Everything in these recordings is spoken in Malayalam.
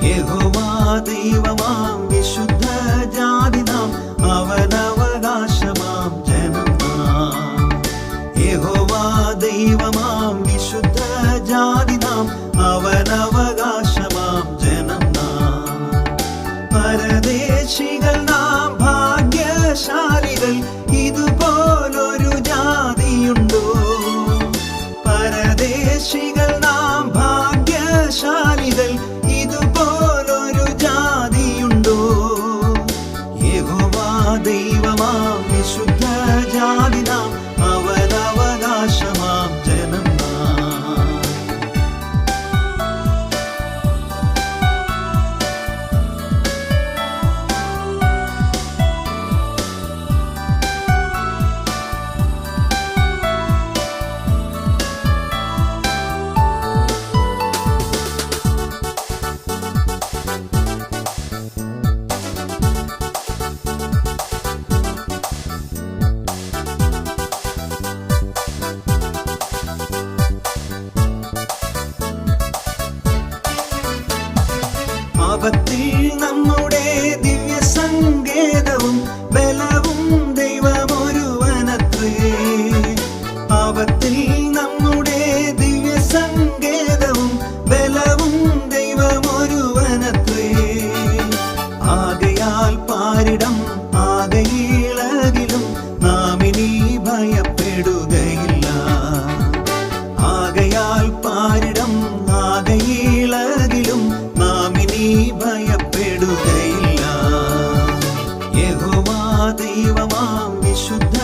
യഹോവാ ദൈവമാം വിശുദ്ധ ജാതി നാം അവനവകാശമാം ജനം നാം. യഹോവാ ദൈവമാം വിശുദ്ധ ജാതി നാം അവനവകാശമാം ജനം നാം. പരദേശികൾ നാം ഭാഗ്യശാലികൾ, ഇതുപോലൊരു ജാതിയുണ്ടോ? പരദേശികൾ നാം ഭാഗ്യശാലികൾ, ഇതുപോലൊരു ജാതിയുണ്ടോ? യഹോവാ ദൈവമാം വിശുദ്ധ ജാതി നാം അവനവകാശമാം ജനം നാം. ആപത്തിൽ നമ്മുടെ ദിവ്യ സങ്കേതവും ബലവും ദൈവമൊരുവനത്രേ. ആപത്തിൽ നമ്മുടെ ദിവ്യ സങ്കേതവും ബലവും ദൈവമൊരുവനത്രേ. ആകയാൽ പാരിടം ആകയിളകിലും നാം ഇനി ഭയപ്പെടുകയില്ല. ആകയാൽ പാരിടം ആകയിളകിലും നാം ഇനി ഭയപ്പെടുകയില്ല. യഹോവാ ദൈവമാം വിശുദ്ധ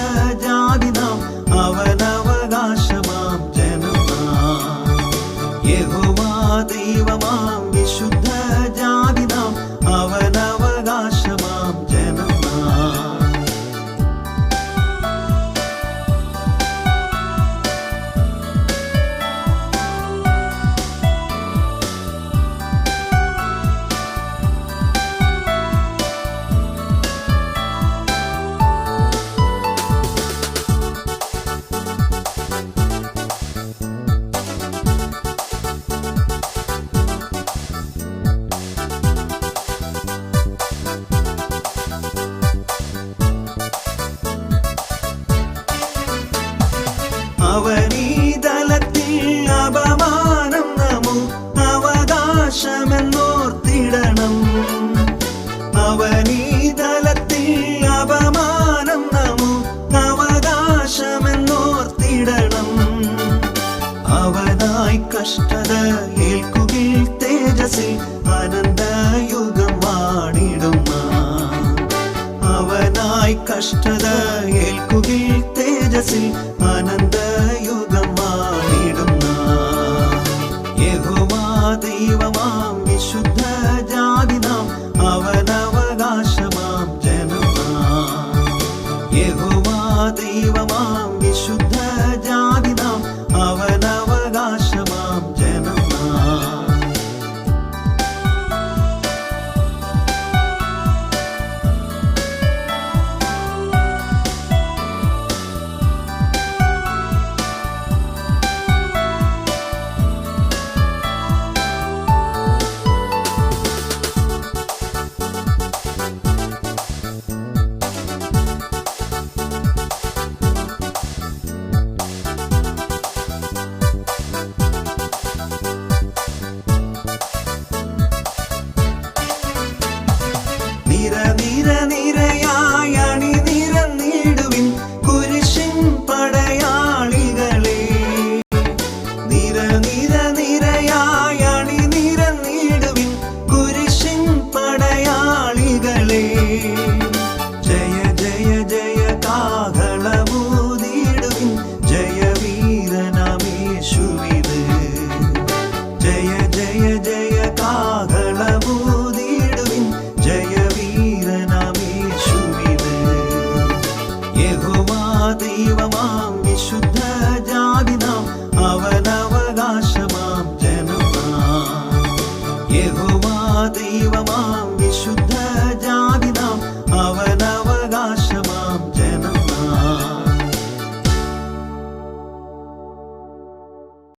ജാതി നാം അവനവകാശമാം ജനം നാം. യഹോവാ ദൈവമാം വിശുദ്ധ ജാതി നാം അവനവകാശമാം ജനം നാം. അവനീതലത്തിൽ അപമാനം നമുക്ക് അവകാശമെന്നോർത്തിടണം. അവനീതലത്തിൽ അപമാനം നമുക്ക് അവകാശമെന്നോർത്തിടണം. അവനായി കഷ്ടത ഏൽക്കുകിൽ തേജസ്സിൽ അനന്തയുഗം വാണിടും നാം. അവനായി കഷ്ടത ഏൽക്കുകിൽ തേജസ്സിൽ അനന്തയുഗം വാണിടും നാം. യഹോവാ ദൈവമാം വിശുദ്ധ